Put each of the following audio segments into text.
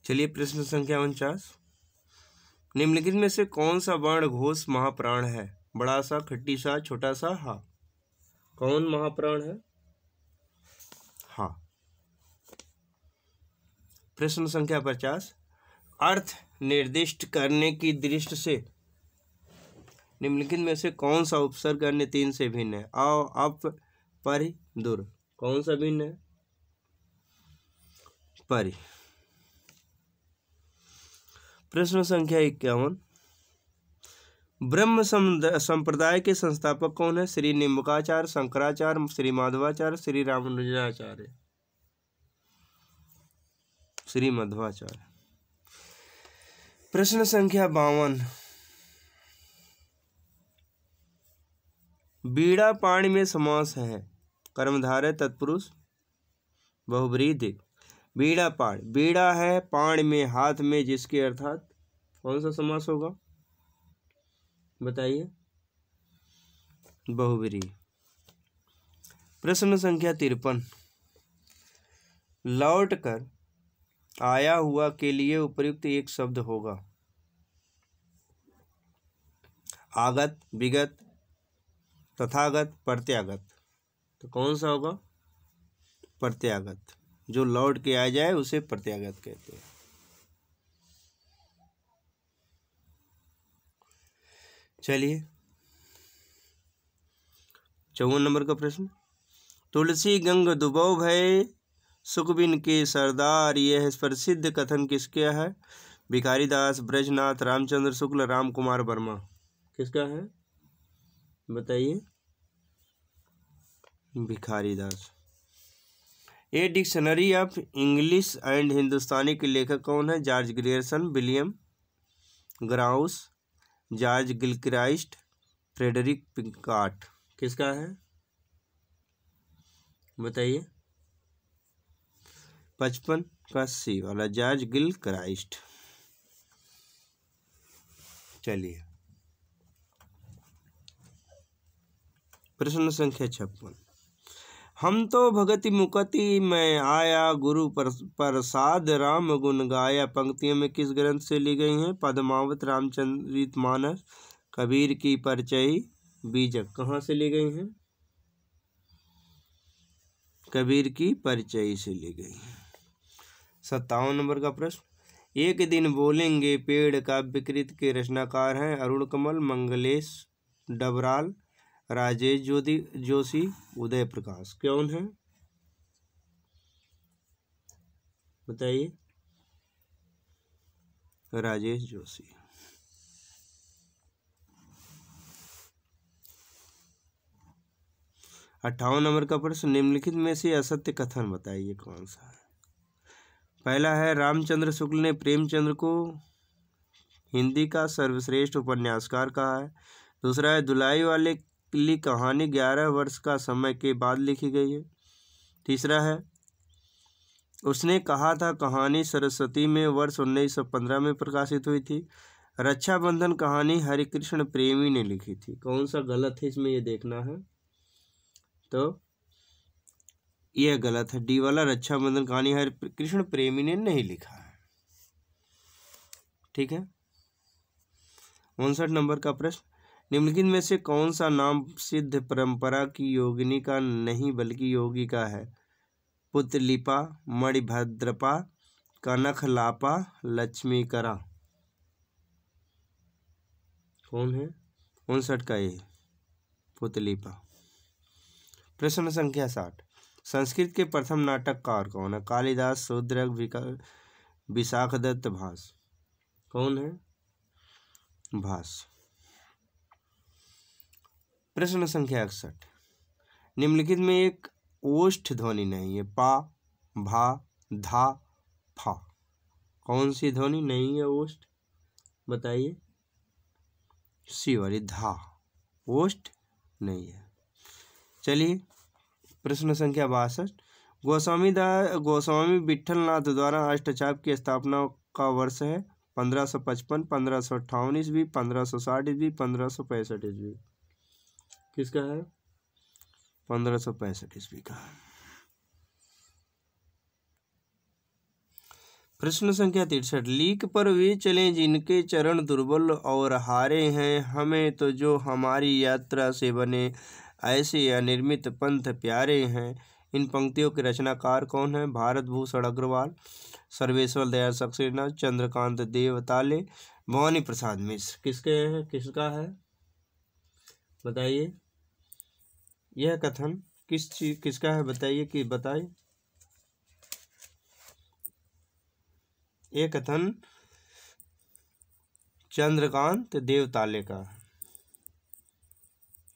चलिए प्रश्न संख्या 49। निम्नलिखित में से कौन सा वर्ण घोष महाप्राण है? बड़ा सा, खट्टी सा, छोटा सा, हा। कौन महाप्राण है? हा। प्रश्न संख्या 50। अर्थ निर्दिष्ट करने की दृष्टि से निम्नलिखित में से कौन सा उपसर्ग अन्य तीन से भिन्न है? अ, अप, परि, दुर। कौन सा भिन्न है? परि। प्रश्न संख्या 51। ब्रह्म संप्रदाय के संस्थापक कौन है? श्री निम्बकाचार्य, शंकराचार्य, श्री माधवाचार्य, श्री रामानुजाचार्य। श्री मध्वाचार्य। प्रश्न संख्या 52। बीड़ा पाणी में समास है। कर्मधारय, तत्पुरुष, बहुब्रीहि। बीड़ा पाण, बीड़ा है पाण में, हाथ में, जिसके अर्थात कौन सा समास होगा? बताइए। बहुब्रीहि। प्रश्न संख्या 53। लौट कर आया हुआ के लिए उपयुक्त एक शब्द होगा। आगत, विगत, तथागत, प्रत्यागत। तो कौन सा होगा? प्रत्यागत। जो लौट के आ जाए उसे प्रत्यागत कहते हैं। चलिए 54 नंबर का प्रश्न। तुलसी गंग दुबौ भय सुखबिन के सरदार, यह प्रसिद्ध कथन किसका है? भिखारी दास, ब्रजनाथ, रामचंद्र शुक्ल, राम कुमार वर्मा। किसका है? बताइए। Bhikhari Das. A dictionary of English and Hindustani के लेखक कौन है? George Grierson, William Growse, George Gilchrist, Frederick Pickart. किसका है? बताइए। 55 का सी वाला, जॉर्ज गिलक्राइस्ट। चलिए प्रश्न संख्या 56। हम तो भगति मुकति में आया, गुरु प्रसाद राम गुण गाया। पंक्तियों में किस ग्रंथ से ली गई हैं? पद्मावत, रामचरितमानस, कबीर की परिचय, बीजक। कहाँ से ली गई हैं? कबीर की परिचय से ली गई हैं। 57 नंबर का प्रश्न। एक दिन बोलेंगे पेड़ काव्यकृत के रचनाकार हैं? अरुण कमल, मंगलेश डबराल, राजेश जोशी, उदय प्रकाश। कौन है? बताइए। राजेश जोशी। 58 नंबर का प्रश्न। निम्नलिखित में से असत्य कथन बताइए कौन सा है? पहला है रामचंद्र शुक्ल ने प्रेमचंद्र को हिंदी का सर्वश्रेष्ठ उपन्यासकार कहा है। दूसरा है दुलाई वाले की कहानी 11 वर्ष का समय के बाद लिखी गई है। तीसरा है उसने कहा था कहानी सरस्वती में वर्ष 1915 में प्रकाशित हुई थी। रक्षाबंधन कहानी हरिकृष्ण प्रेमी ने लिखी थी। कौन सा गलत है इसमें ये देखना है। तो यह गलत है, डी वाला, रक्षाबंधन कहानी हरिकृष्ण प्रेमी ने नहीं लिखा है। ठीक है। 59 नंबर का प्रश्न। निम्नलिखित में से कौन सा नाम सिद्ध परंपरा की योगिनी का नहीं बल्कि योगी का है? पुतलिपा, मणिभद्रपा, कनखलापा, लक्ष्मीकरा। कौन है? 59 का ये पुतलिपा। प्रश्न संख्या 60। संस्कृत के प्रथम नाटककार कौन है? कालिदास, शूद्रक, विशाखदत्त, भास। कौन है? भास। प्रश्न संख्या 61। निम्नलिखित में एक ओष्ठ ध्वनि नहीं है। पा, भा, धा, फा। कौन सी ध्वनि नहीं है ओष्ठ? बताइए। सी वाली, धा। ओष्ठ नहीं है। चलिए प्रश्न संख्या 62। गोस्वामी विट्ठलनाथ द्वारा अष्टचाप की स्थापना का वर्ष है? 1555, 1558 ईस्वी, 1560 ईस्वी, 1565 ईस्वी। किसका है? 1565 ईस्वी का। प्रश्न संख्या 63, लीक पर वे चले जिनके चरण दुर्बल और हारे हैं, हमें तो जो हमारी यात्रा से बने ऐसे अनिर्मित पंथ प्यारे हैं। इन पंक्तियों के रचनाकार कौन है? भारत भूषण अग्रवाल, सर्वेश्वर दयाल सक्सेना, चंद्रकांत देवताले, भवानी प्रसाद मिश्र। किसका है बताइए। यह कथन किसका है बताइए कि बताइए। यह कथन चंद्रकांत देवताले का,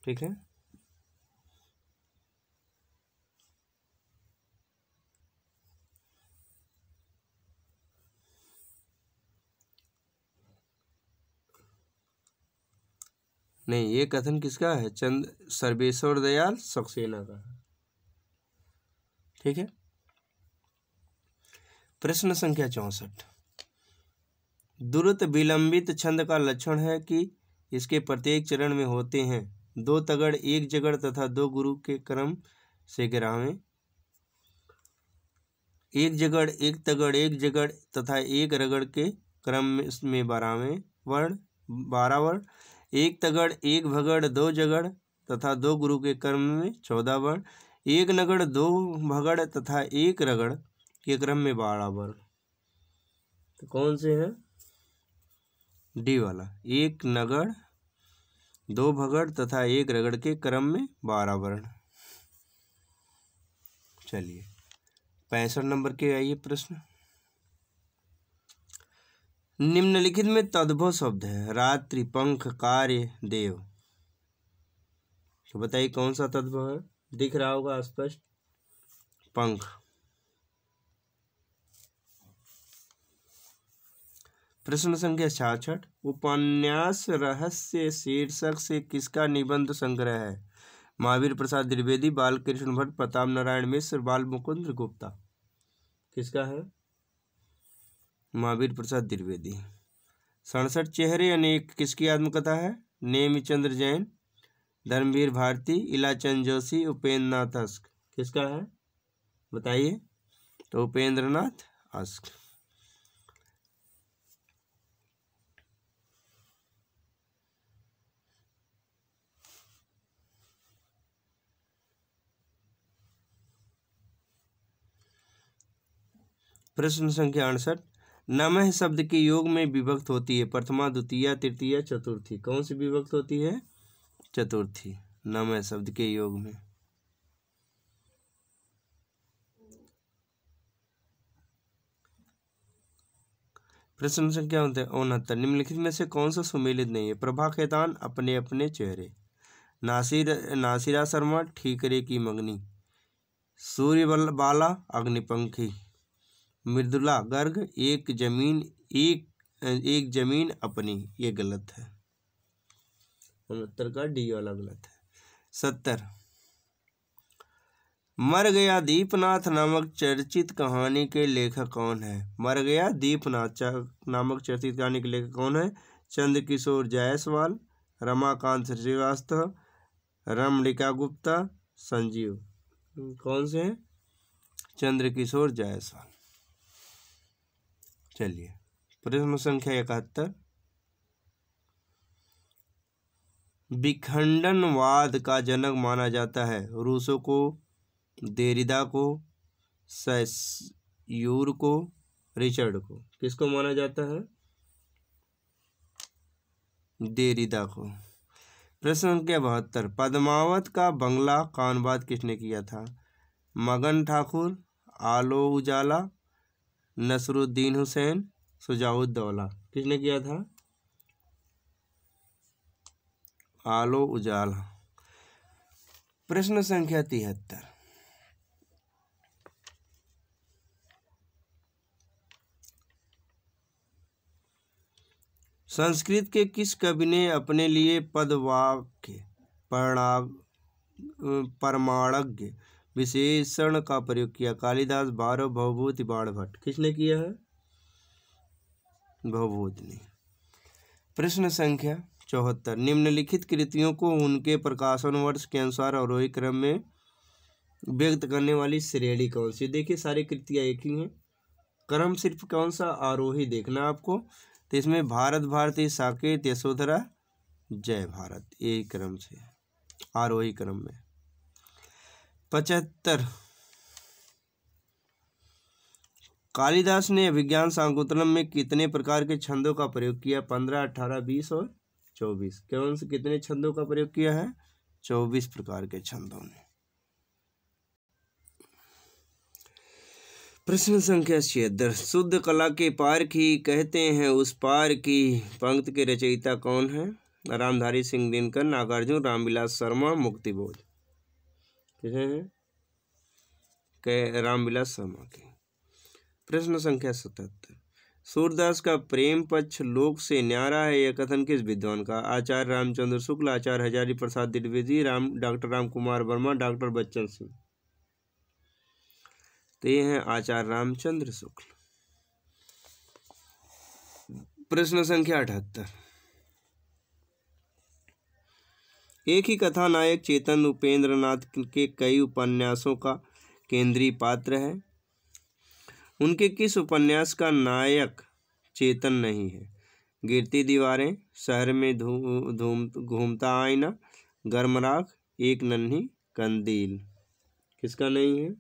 ठीक है। नहीं, ये कथन किसका है? सर्वेश्वर दयाल सक्सेना का, ठीक है। प्रश्न संख्या 64, द्रुत विलंबित छंद का लक्षण है कि इसके प्रत्येक चरण में होते हैं 2 तगड़ 1 जगड़ तथा 2 गुरु के क्रम से 11वें। 1 जगड़ 1 तगड़ 1 जगड़ तथा 1 रगड़ के क्रम में 12वें वर्ण 12 वर्ण। 1 तगड़ 1 भगड़ 2 जगड़ तथा 2 गुरु के क्रम में 14 वर्ण। 1 नगड़ 2 भगड़ तथा 1 रगड़ के क्रम में 12 वर्ण। तो कौन से हैं? डी वाला, 1 नगड़ 2 भगड़ तथा 1 रगड़ के क्रम में 12 वर्ण। चलिए 65 नंबर के आइए प्रश्न। निम्नलिखित में तद्भव शब्द है, रात्रि, पंख, कार्य, देव। तो बताइए कौन सा तद्भव है? दिख रहा होगा स्पष्ट, पंख। प्रश्न संख्या 66, उपन्यास रहस्य शीर्षक से किसका निबंध संग्रह है? महावीर प्रसाद द्विवेदी, बालकृष्ण भट्ट, प्रताप नारायण मिश्र, बाल मुकुंद गुप्ता। किसका है? महावीर प्रसाद द्विवेदी। 67, चेहरे अनेक किसकी आत्मकथा है? नेमिचंद्र जैन, धर्मवीर भारती, इलाचंद जोशी, उपेंद्र नाथ अस्क। किसका है बताइए? तो उपेंद्र नाथ अस्क। प्रश्न संख्या 68, नमः शब्द के योग में विभक्त होती है प्रथमा, द्वितीया, तृतीया, चतुर्थी। कौन सी विभक्त होती है? चतुर्थी, नमः शब्द के योग में। प्रश्न संख्या 69, निम्नलिखित में से कौन सा सुमेलित नहीं है? प्रभा खेतान, अपने अपने चेहरे, नासिरा शर्मा, ठीकरे की मंगनी, सूर्य बाला, अग्निपंखी, मृदुला गर्ग, एक जमीन अपनी। ये गलत है, 69 का डी वाला गलत है। 70, मर गया दीपनाथ नामक चर्चित कहानी के लेखक कौन है? मर गया दीपनाथ नामक चर्चित कहानी के लेखक कौन है? चंद्रकिशोर जायसवाल, रमाकांत श्रीवास्तव, रमणिका गुप्ता, संजीव। कौन से हैं? चंद्रकिशोर जायसवाल। चलिए प्रश्न संख्या 71, विखंडनवाद का जनक माना जाता है रूसो को, देरिदा को, सैयूर को, रिचर्ड को। किसको माना जाता है? देरिदा को। प्रश्न संख्या 72, पद्मावत का बंगला का अनुवाद किसने किया था? मगन ठाकुर, आलो उजाला, नसरुद्दीन हुसैन, सुजाउद्दौला। किसने किया था? आलो उजाला। प्रश्न संख्या 73, संस्कृत के किस कवि ने अपने लिए पदवाक्य परमाणज्ञ विशेषण का प्रयोग किया? कालिदास, भारव, भवभूति, बाणभट्ट। किसने किया है? भवभूति ने। प्रश्न संख्या 74, निम्नलिखित कृतियों को उनके प्रकाशन वर्ष के अनुसार अवरोही क्रम में व्यक्त करने वाली श्रेणी कौन सी? देखिए सारी कृतियां एक ही हैं, क्रम सिर्फ कौन सा, आरोही देखना आपको। तो इसमें भारत भारती, साकेत, यशोधरा, जय भारत, यही क्रम से आरोही क्रम में। 75 कालिदास ने अभिज्ञान शाकुंतलम में कितने प्रकार के छंदों का प्रयोग किया? 15, 18, 20 और 24। कौन से कितने छंदों का प्रयोग किया है? 24 प्रकार के छंदों ने। प्रश्न संख्या 76 शुद्ध कला के पार की कहते हैं उस पार की पंक्ति के रचयिता कौन है? रामधारी सिंह दिनकर, नागार्जुन, रामविलास शर्मा, मुक्तिबोध। किसे हैं? रामविलास शर्मा की। प्रश्न संख्या 77 सूरदास का प्रेम पक्ष लोक से न्यारा है, यह कथन किस विद्वान का? आचार्य रामचंद्र शुक्ल, आचार्य हजारी प्रसाद द्विवेदी, डॉक्टर राम कुमार वर्मा, डॉक्टर बच्चन सिंह। तो ये हैं आचार्य रामचंद्र शुक्ल। प्रश्न संख्या 78 एक ही कथानायक चेतन उपेंद्र नाथ के कई उपन्यासों का केंद्रीय पात्र है, उनके किस उपन्यास का नायक चेतन नहीं है? गिरती दीवारें, शहर में घूमता आईना, गर्म राख, एक नन्ही कंदील। किसका नहीं है?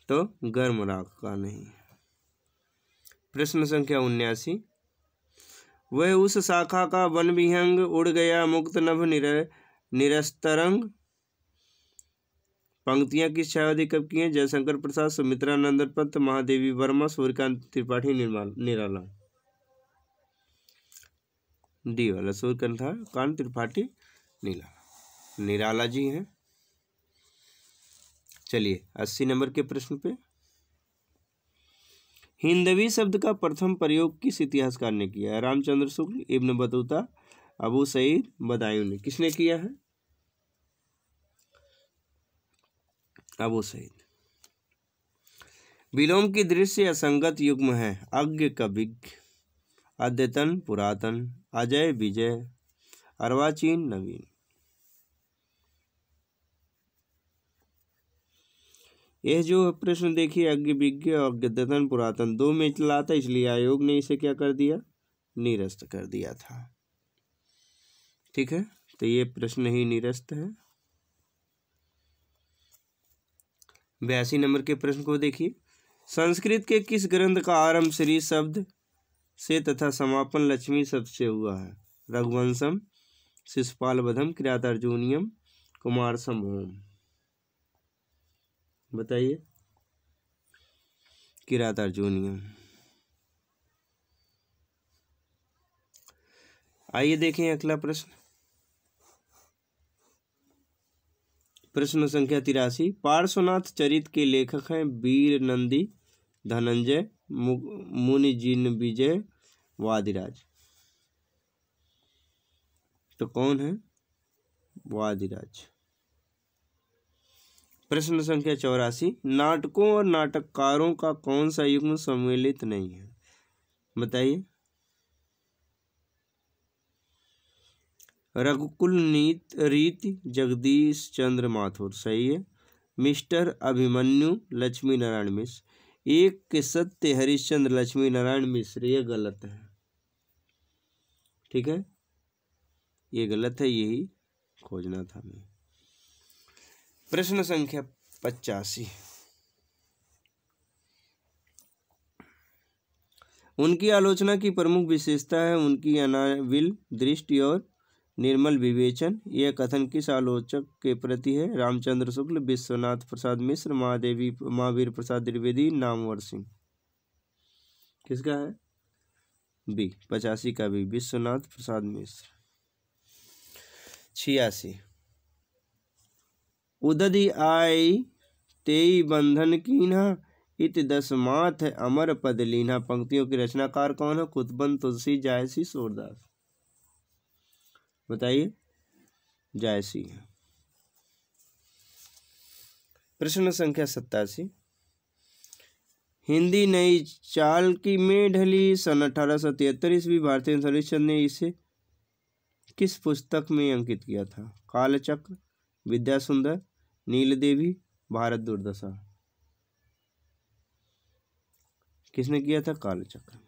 तो गर्म राख का नहीं। प्रश्न संख्या 79 वह उस शाखा का वन विहंग उड़ गया मुक्त नभ निरस्तरंग। पंक्तियां किस छायावधि कब की हैं? जयशंकर प्रसाद, सुमित्रा नंदन पंत, महादेवी वर्मा, सूर्यकांत त्रिपाठी, निराला। डी वाला सूर्यकांत त्रिपाठी निराला जी हैं। चलिए 80 नंबर के प्रश्न पे हिंदवी शब्द का प्रथम प्रयोग किस इतिहासकार ने किया है? रामचंद्र शुक्ल, इब्न बतूता, अबू सईद, बदायूं ने। किसने किया है? अबू सईद। विलोम की दृश्य असंगत युग्म है। अज्ञ कविज्ञ, अद्यतन पुरातन, अजय विजय, अर्वाचीन नवीन। यह जो प्रश्न देखिए अज्ञ विज्ञ और अद्यतन पुरातन दो में चला था, इसलिए आयोग ने इसे क्या कर दिया? निरस्त कर दिया था। ठीक है, तो ये प्रश्न ही निरस्त है। 82 नंबर के प्रश्न को देखिए संस्कृत के किस ग्रंथ का आरंभ श्री शब्द से तथा समापन लक्ष्मी शब्द से हुआ है? रघुवंशम, शिशुपाल वधम, किरातार्जुनीयम, कुमार संभवम। बताइए। किरातार्जुनीयम। आइए देखें अगला प्रश्न। प्रश्न संख्या 83 पार्श्वनाथ चरित के लेखक हैं वीर नंदी, धनंजय, मुनिजिन विजय, वादिराज। तो कौन है? वादिराज। प्रश्न संख्या 84 नाटकों और नाटककारों का कौन सा युग्म सम्मिलित नहीं है? बताइए। रघुकुल रीति, जगदीश चंद्र माथुर। सही है। मिस्टर अभिमन्यु, लक्ष्मी नारायण मिश्र। एक के सत्य, हरिश्चंद्र, लक्ष्मी नारायण मिश्र। ये गलत है। ठीक है, ये गलत है, यही खोजना था हमें। प्रश्न संख्या 85 उनकी आलोचना की प्रमुख विशेषता है उनकी अनाविल दृष्टि और निर्मल विवेचन। यह कथन किस आलोचक के प्रति है? रामचंद्र शुक्ल, विश्वनाथ प्रसाद मिश्र, महावीर प्रसाद द्विवेदी, नामवर सिंह। किसका है? बी 85 का भी, विश्वनाथ प्रसाद मिश्र। 86 उदधि आई तेई बंधन कीन्हा, इत दस माथ अमर पद लीन्हा। पंक्तियों की रचनाकार कौन है? कुतुबन, तुलसी, जायसी, सूरदास। बताइए। जायसी। प्रश्न संख्या 87 हिंदी नई चाल की में ढली सन 1873 ईस्वी। भारतीय हरिश्चंद्र ने इसे किस पुस्तक में अंकित किया था? कालचक्र, विद्यासुंदर, नीलदेवी, भारत दुर्दशा। किसने किया था? कालचक्र।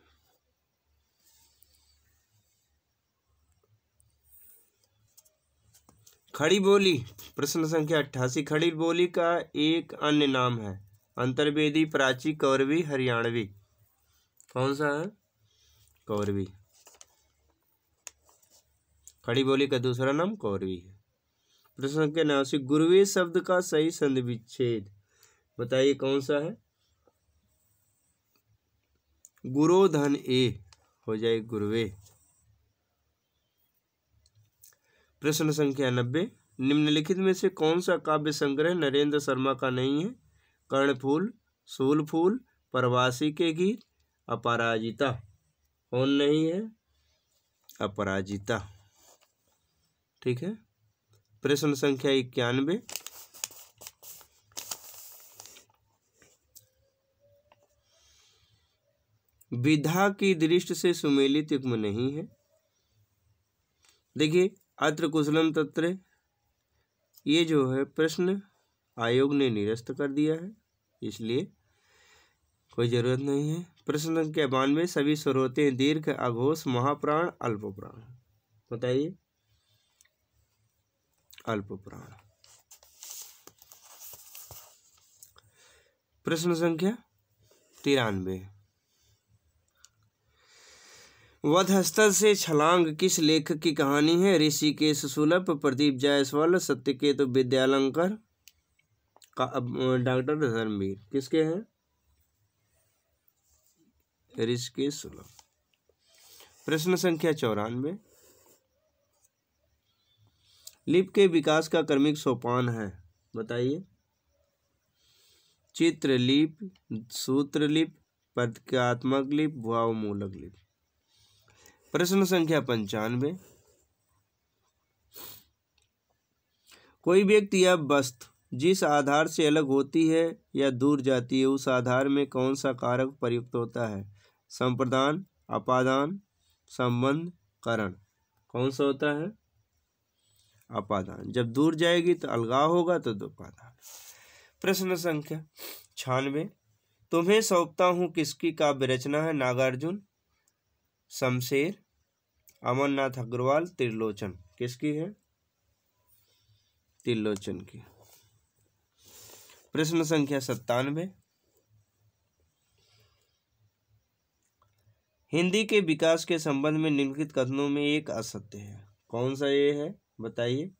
खड़ी बोली, प्रश्न संख्या 88। खड़ी बोली का एक अन्य नाम है? अंतर्वेदी, प्राची, कौरवी, हरियाणवी। कौन सा है? कौरवी। खड़ी बोली का दूसरा नाम कौरवी है। प्रश्न संख्या 89। गुरुवे शब्द का सही संधि विच्छेद बताइए कौन सा है? गुरोधन ए हो जाए गुरुवे। प्रश्न संख्या 90। निम्नलिखित में से कौन सा काव्य संग्रह नरेंद्र शर्मा का नहीं है? कर्णफूल, सूलफूल, प्रवासी के गीत, अपराजिता। कौन नहीं है? अपराजिता। ठीक है। प्रश्न संख्या 91। विधा की दृष्टि से सुमेलित युग्म नहीं है। देखिए, अत्र कुशलम तत्र ये जो है प्रश्न आयोग ने निरस्त कर दिया है, इसलिए कोई जरूरत नहीं है। प्रश्न संख्या 92। सभी स्वर होते हैं दीर्घ, अघोष, महाप्राण, अल्पप्राण। बताइए। अल्पप्राण। प्रश्न संख्या 93। वधस्थल से छलांग किस लेखक की कहानी है? ऋषिकेश सुलभ, प्रदीप जायसवाल, सत्यकेतु विद्यालंकर, डॉक्टर धर्मवीर। किसके हैं? ऋषिकेश सुलभ। प्रश्न संख्या 94। लिपि के विकास का क्रमिक सोपान है? बताइए। चित्रलिपि, सूत्रलिपि, प्रतीकात्मक लिपि, भावमूलक लिपि। प्रश्न संख्या 95। कोई व्यक्ति या वस्तु जिस आधार से अलग होती है या दूर जाती है उस आधार में कौन सा कारक प्रयुक्त होता है? संप्रदान, अपादान, संबंध, करण। कौन सा होता है? अपादान। जब दूर जाएगी तो अलगाव होगा तो दोपादान। प्रश्न संख्या 96। तुम्हें सौंपता हूँ किसकी काव्य रचना है? नागार्जुन, शमशेर, अमरनाथ अग्रवाल, त्रिलोचन। किसकी है? त्रिलोचन की। प्रश्न संख्या 97। हिंदी के विकास के संबंध में निम्नलिखित कथनों में एक असत्य है। कौन सा ये है? बताइए।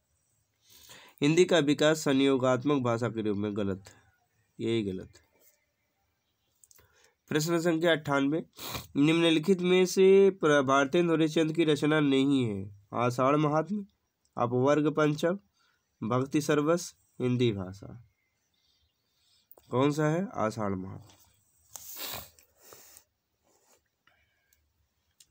हिंदी का विकास संयोगात्मक भाषा के रूप में। गलत है, यही गलत है। प्रश्न संख्या 98। निम्नलिखित में से भारतेंदु हरिश्चंद्र की रचना नहीं है? आषाढ़ महात्म्य, अपवर्ग पंचक, भक्ति सर्वस, हिंदी भाषा। कौन सा है? आषाढ़ महात्म्य।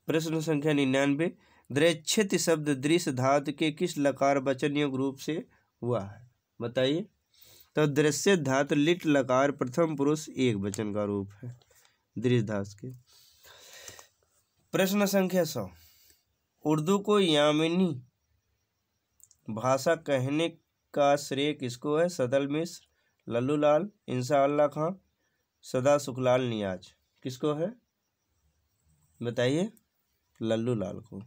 प्रश्न संख्या 99। दृच्छित शब्द दृश्य धातु के किस लकार वचन योग रूप से हुआ है? बताइए। तो दृश्य धातु लिट लकार प्रथम पुरुष एक वचन का रूप है दृश्य धातु के। प्रश्न संख्या 100। उर्दू को यामिनी भाषा कहने का श्रेय किसको है? सदल मिश्र, लल्लू लाल, इंशाअल्लाह खां, सदा सुखलाल नियाज। किसको है? बताइए। लल्लू लाल को।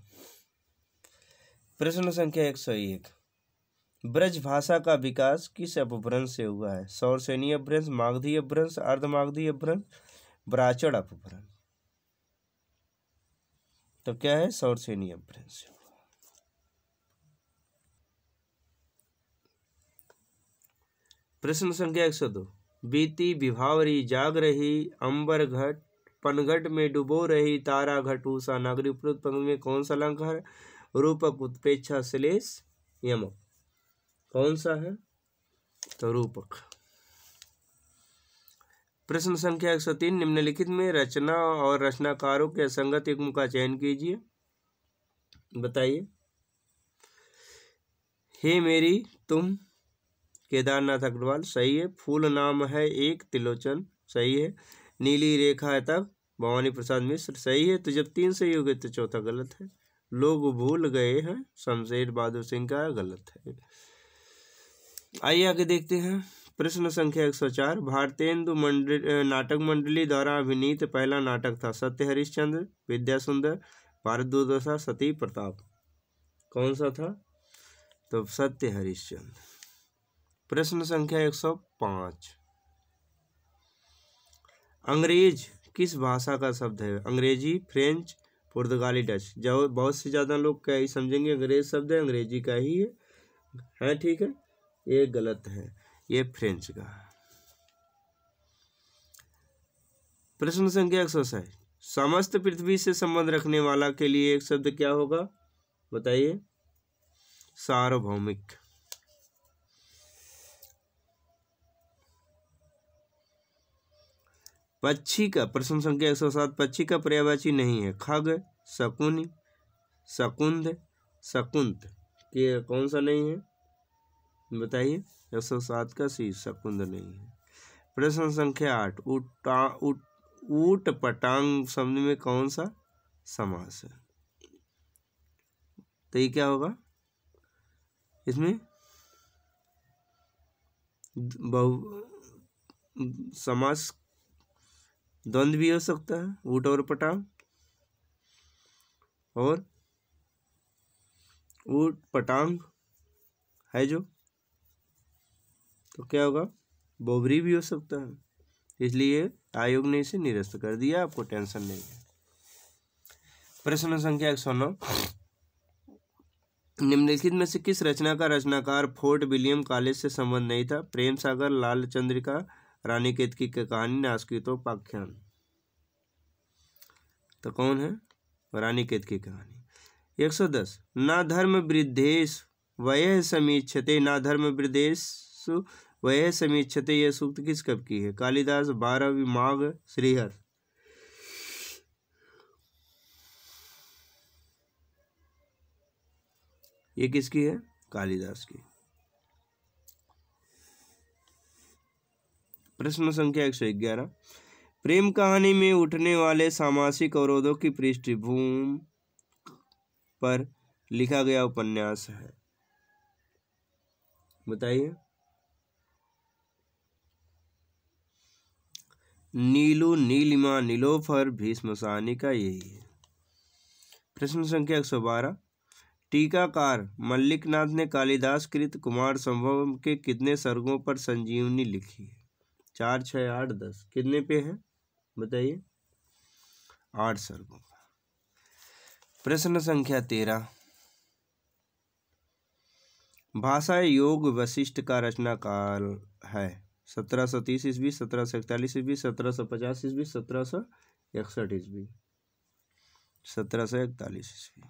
प्रश्न संख्या 101। ब्रज भाषा का विकास किस अपभ्रंश से हुआ है? सौरसेनी अपभ्रंश, मागधी अपभ्रंश, अर्धमागधी अपभ्रंश, ब्राचड़ अपभ्रंश। तो क्या है? सौरसेनी अपभ्रंश। प्रश्न संख्या 102। बीती विभावरी जाग रही, अंबर घट पनघट में डुबो रही, तारा घट उषा नागरी। उपरोक्त पंक्ति में कौन सा अलंकार? रूपक, उत्प्रेक्षा, श्लेष, यमक। कौन सा है? तो रूपक। प्रश्न संख्या 103। निम्नलिखित में रचना और रचनाकारों के असंगत युग्म का चयन कीजिए। बताइए। हे मेरी तुम, केदारनाथ अग्रवाल। सही है। फूल नाम है एक, त्रिलोचन। सही है। नीली रेखा तक, भवानी प्रसाद मिश्र। सही है। तो जब 3 सही हो गए तो चौथा गलत है। लोग भूल गए हैं, शमशेर बहादुर सिंह का। गलत है। आइए आगे देखते हैं। प्रश्न संख्या 104, भारतेंदु नाटक मंडली द्वारा अभिनीत पहला नाटक था सत्य हरिश्चंद्र, विद्या सुंदर, भारत दुर्दशा, सती प्रताप। कौन सा था? तो सत्य हरिश्चंद्र। प्रश्न संख्या 105, अंग्रेज किस भाषा का शब्द है? अंग्रेजी, फ्रेंच, पुर्तगाली, डच। जो बहुत से ज़्यादा लोग क्या ही समझेंगे अंग्रेज शब्द है, अंग्रेजी का ही है। ठीक है, ये गलत है, ये फ्रेंच का। प्रश्न संख्या 106, समस्त पृथ्वी से संबंध रखने वाला के लिए एक शब्द क्या होगा? बताइए। सार्वभौमिक। पक्षी का, प्रश्न संख्या 107, पक्षी का पर्यायवाची नहीं है? खग, शकुनी, शकुंद, शकुंत। ये कौन सा नहीं है? बताइए। 107 का सी, शकुंद नहीं है। प्रश्न संख्या 8, ऊट पटांग शब्द में कौन सा समास है? तो ये क्या होगा? इसमें समास द्वंद्व भी हो सकता है, ऊट और पटांग, और ऊट पटांग है जो, तो क्या होगा? बहुब्री भी हो सकता है, इसलिए आयोग ने इसे निरस्त कर दिया, आपको टेंशन नहीं है। प्रश्न संख्या 109, निम्नलिखित में से किस रचना का रचनाकार फोर्ट विलियम कॉलेज से संबंध नहीं था? प्रेम सागर, लाल चंद्रिका, रानी केतकी की कहानी, नास्कितोपाख्यान। तो कौन है? रानी केतकी की कहानी। 110, ना धर्म वृद्धेश वयः समीक्षते, ना धर्म वृद्धेषु वयः समीक्षते, यह सूक्त किस कवि की है? कालिदास, 12वीं माघ, श्रीहर। ये किसकी है? कालिदास की। प्रश्न संख्या 111, प्रेम कहानी में उठने वाले सामासिक अवरोधों की पृष्ठभूमि पर लिखा गया उपन्यास है? बताइए। नीलू, नीलिमा, नीलोफर, भीष्म साहनिका, यही है। प्रश्न संख्या 112, टीकाकार मल्लिकनाथ ने कालिदास कृत कुमार संभव के कितने सर्गों पर संजीवनी लिखी है? 4, 6, 8, 10। कितने पे है? बताइए। 8 सर्गों का। प्रश्न संख्या 13, भाषा योग वशिष्ठ का रचनाकाल है? 1730 ईस्वी, 1741 ईस्वी, 1750 ईस्वी, 1761 ईस्वी। 1741 ईस्वी।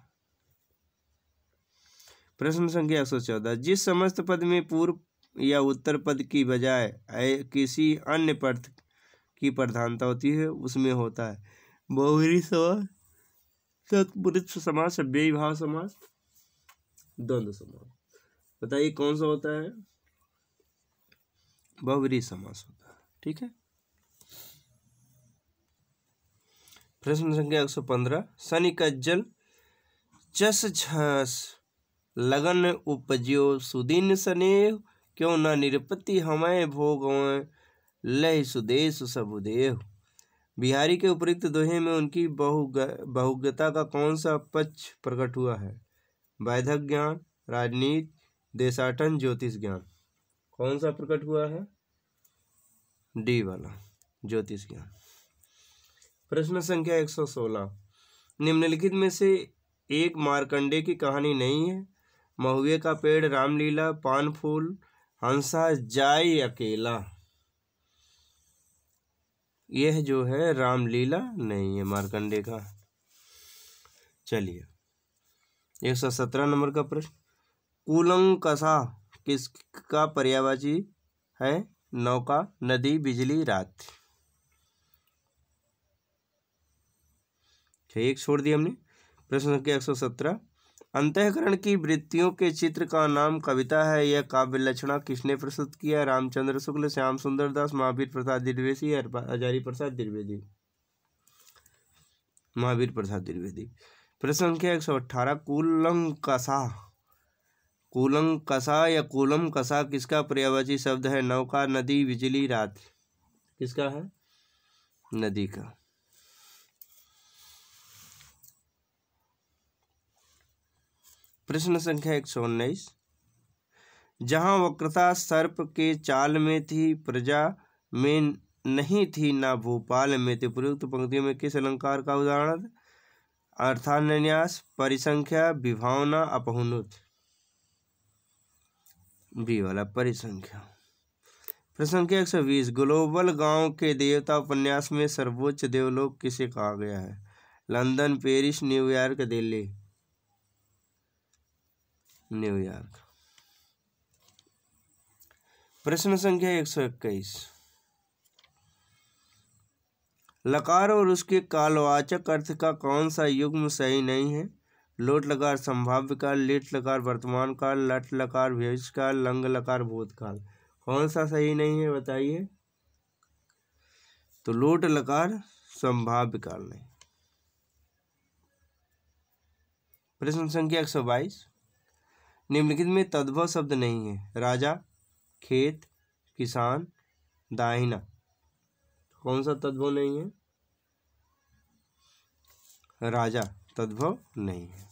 प्रश्न संख्या 114, जिस समस्त पद में पूर्व या उत्तर पद की बजाय किसी अन्य पद की प्रधानता होती है उसमें होता है बहुव्रीहि समास, तत्पुरुष समास, व्ययभाव समास, द्वंद्व समास। बताइए कौन सा होता है? बहुव्रीहि समास होता है। ठीक है। प्रश्न संख्या 115, शनि कज्जल चस झस लगन उपज्यो सुदीन स्नेह, क्यों न निरपति हमें भोग लय सुदेश सबुदेव। बिहारी के उपयुक्त दोहे में उनकी बहुज्ञता का कौन सा पक्ष प्रकट हुआ है? वैधक ज्ञान, राजनीति, देशाटन, ज्योतिष ज्ञान। कौन सा प्रकट हुआ है? डी वाला, ज्योतिष ज्ञान। प्रश्न संख्या 116, निम्नलिखित में से एक मार्कंडे की कहानी नहीं है? महुए का पेड़, रामलीला, पान फूल, हंसा, जाय अकेला। यह जो है रामलीला नहीं है मार्कंडे का। चलिए 117 नंबर का प्रश्न, कूलंकषा किसका पर्यायवाची है? नौका, नदी, बिजली, रात। एक छोड़ दिया हमने। प्रश्न संख्या 117, अंतःकरण की वृत्तियों के चित्र का नाम कविता है, यह काव्य लक्षणा किसने प्रस्तुत किया? रामचंद्र शुक्ल, श्याम सुंदर दास, महावीर प्रसाद द्विवेदी, हजारी प्रसाद द्विवेदी। महावीर प्रसाद द्विवेदी। प्रश्न संख्या 118, कूलंकषा या कूलमकषा किसका पर्यायवाची शब्द है? नौका, नदी, बिजली, रात। किसका है? नदी का। प्रश्न संख्या 119, जहाँ वक्रता सर्प के चाल में थी, प्रजा में नहीं थी, ना भोपाल में थी। प्रयुक्त पंक्तियों में किस अलंकार का उदाहरण? अर्थान्यास, परिसंख्या, विभावना, अपहुनुत। बी वाला परिसंख्या। प्रश्न संख्या 120, ग्लोबल गांव के देवता उपन्यास में सर्वोच्च देवलोक किसे कहा गया है? London, Paris, New York, Delhi. New York. प्रश्न संख्या 121, लकार और उसके कालवाचक अर्थ का कौन सा युग्म सही नहीं है? लोट लकार संभाव्य काल, लिट लकार वर्तमान काल, लट लकार भविष्य काल, लंग लकार भूतकाल। कौन सा सही नहीं है बताइए? तो लोट लकार संभाव्य काल नहीं। प्रश्न संख्या 122, निम्नलिखित में तद्भव शब्द नहीं है। राजा, खेत, किसान, दाहिना। कौन सा तद्भव नहीं है? राजा तद्भव नहीं है।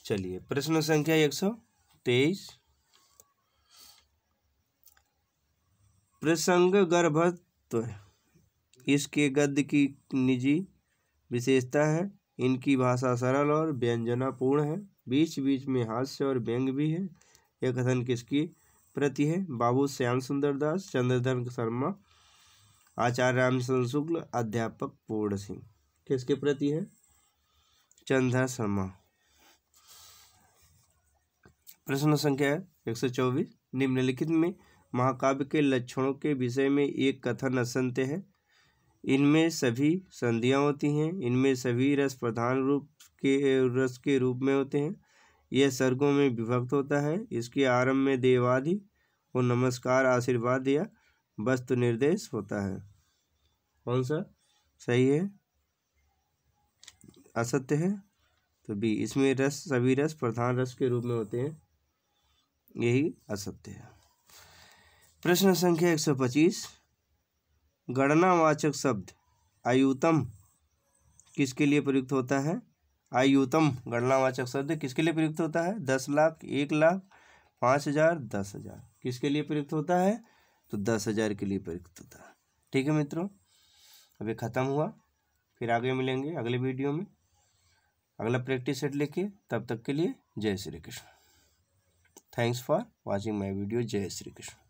चलिए प्रश्न संख्या 123, प्रसंग गर्भत्व इसके गद्य की निजी विशेषता है। इनकी भाषा सरल और व्यंजनापूर्ण है, बीच बीच में हास्य और व्यंग भी है। यह कथन किसकी प्रति है? बाबू श्याम सुंदर दास, चंद्रधर शर्मा, आचार्य रामचंद्र शुक्ल, अध्यापक पूर्ण सिंह। किसके प्रति है? चंद्रधर शर्मा। प्रश्न संख्या 124, निम्नलिखित में महाकाव्य के लक्षणों के विषय में एक कथन असत्य है। इनमें सभी संधियां होती हैं, इनमें सभी रस प्रधान रस के रूप में होते हैं, यह सर्गों में विभक्त होता है, इसके आरंभ में देवादि और नमस्कार, आशीर्वाद या वस्तु निर्देश होता है। कौन सा सही है? असत्य है तो बी, इसमें रस सभी रस प्रधान रस के रूप में होते हैं, यही असत्य है। प्रश्न संख्या 125, गणनावाचक शब्द आयुतम किसके लिए प्रयुक्त होता है? आयुतम गणनावाचक शब्द किसके लिए प्रयुक्त होता है? 10 लाख, 1 लाख, 5,000, 10,000। किसके लिए प्रयुक्त होता है? तो 10,000 के लिए प्रयुक्त होता है। ठीक है मित्रों, अभी ख़त्म हुआ, फिर आगे मिलेंगे अगले वीडियो में अगला प्रैक्टिस सेट लेके। तब तक के लिए जय Shri Krishna. Thanks for watching my video. जय श्री कृष्ण।